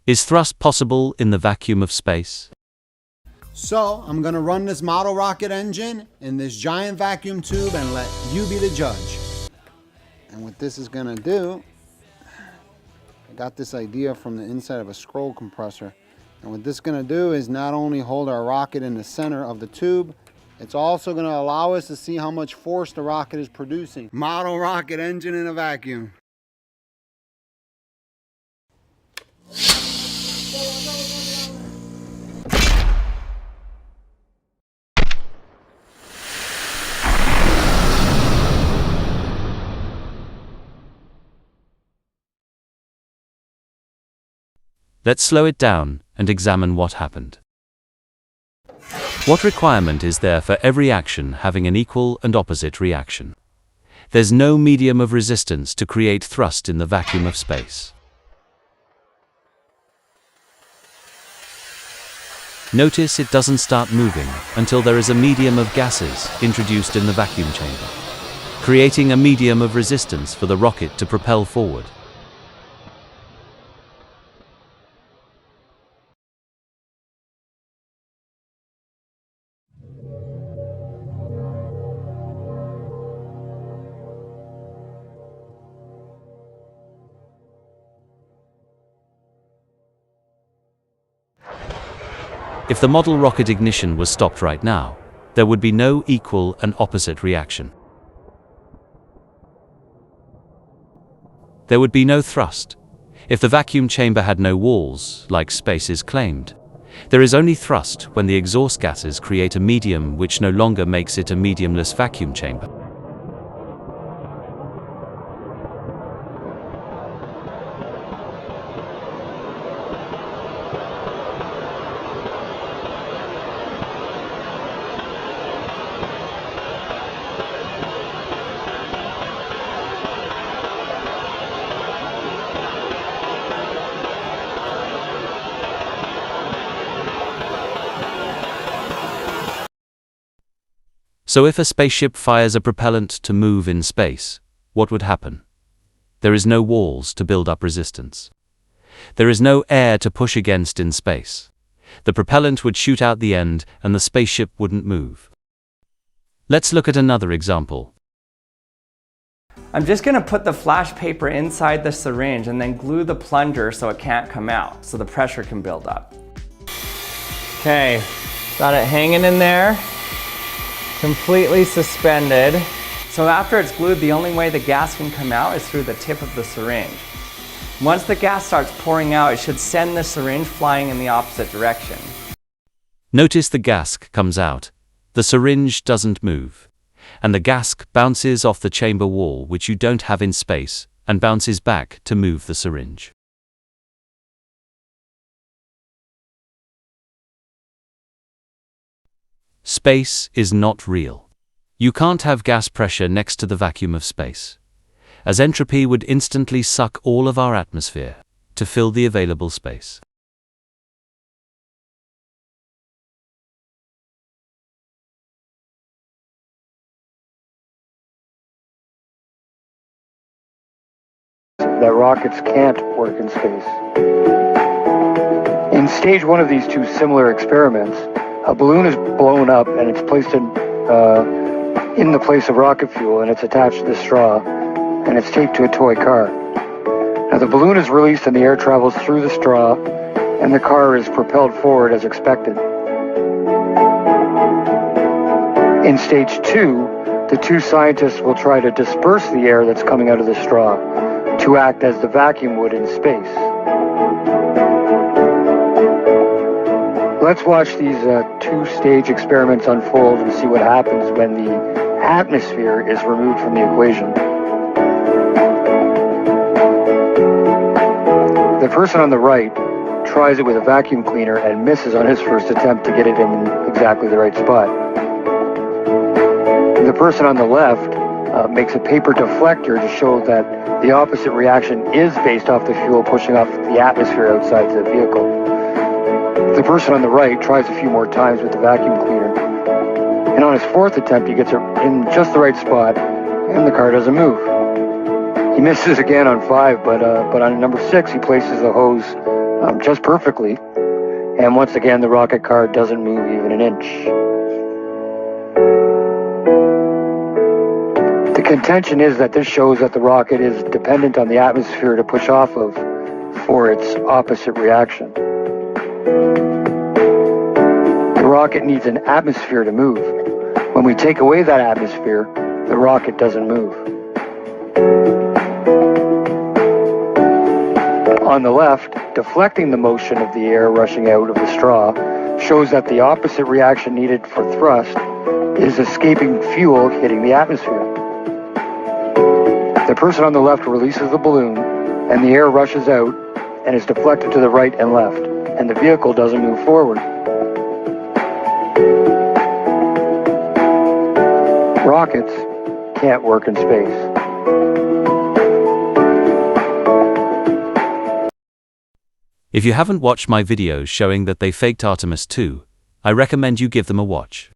Is thrust possible in the vacuum of space? So I'm going to run this model rocket engine in this giant vacuum tube and let you be the judge. And what this is going to do, I got this idea from the inside of a scroll compressor. And what this is going to do is not only hold our rocket in the center of the tube, it's also going to allow us to see how much force the rocket is producing. Model rocket engine in a vacuum. Let's slow it down and examine what happened. What requirement is there for every action having an equal and opposite reaction? There's no medium of resistance to create thrust in the vacuum of space. Notice it doesn't start moving until there is a medium of gases introduced in the vacuum chamber, creating a medium of resistance for the rocket to propel forward. If the model rocket ignition was stopped right now, there would be no equal and opposite reaction. There would be no thrust. If the vacuum chamber had no walls, like space is claimed, there is only thrust when the exhaust gases create a medium which no longer makes it a mediumless vacuum chamber. So if a spaceship fires a propellant to move in space, what would happen? There is no walls to build up resistance. There is no air to push against in space. The propellant would shoot out the end and the spaceship wouldn't move. Let's look at another example. I'm just going to put the flash paper inside the syringe and then glue the plunger so it can't come out, so the pressure can build up. Okay, got it hanging in there. Completely suspended. So after it's glued, the only way the gas can come out is through the tip of the syringe. Once the gas starts pouring out, it should send the syringe flying in the opposite direction. Notice the gas comes out. The syringe doesn't move. And the gas bounces off the chamber wall, which you don't have in space, and bounces back to move the syringe. Space is not real. You can't have gas pressure next to the vacuum of space, as entropy would instantly suck all of our atmosphere to fill the available space. That rockets can't work in space. In stage one of these two similar experiments, a balloon is blown up and it's placed in the place of rocket fuel, and it's attached to the straw and it's taped to a toy car. Now the balloon is released and the air travels through the straw and the car is propelled forward as expected. In stage two, the two scientists will try to disperse the air that's coming out of the straw to act as the vacuum would in space. Let's watch these two-stage experiments unfold and see what happens when the atmosphere is removed from the equation. The person on the right tries it with a vacuum cleaner and misses on his first attempt to get it in exactly the right spot. The person on the left makes a paper deflector to show that the opposite reaction is based off the fuel pushing off the atmosphere outside the vehicle. The person on the right tries a few more times with the vacuum cleaner, and on his fourth attempt he gets it in just the right spot and the car doesn't move. He misses again on 5, but on number 6 he places the hose just perfectly. And once again, the rocket car doesn't move even an inch. The contention is that this shows that the rocket is dependent on the atmosphere to push off of for its opposite reaction. The rocket needs an atmosphere to move. When we take away that atmosphere, the rocket doesn't move. On the left, deflecting the motion of the air rushing out of the straw shows that the opposite reaction needed for thrust is escaping fuel hitting the atmosphere. The person on the left releases the balloon, and the air rushes out and is deflected to the right and left, and the vehicle doesn't move forward. Rockets can't work in space. If you haven't watched my videos showing that they faked Artemis 2, I recommend you give them a watch.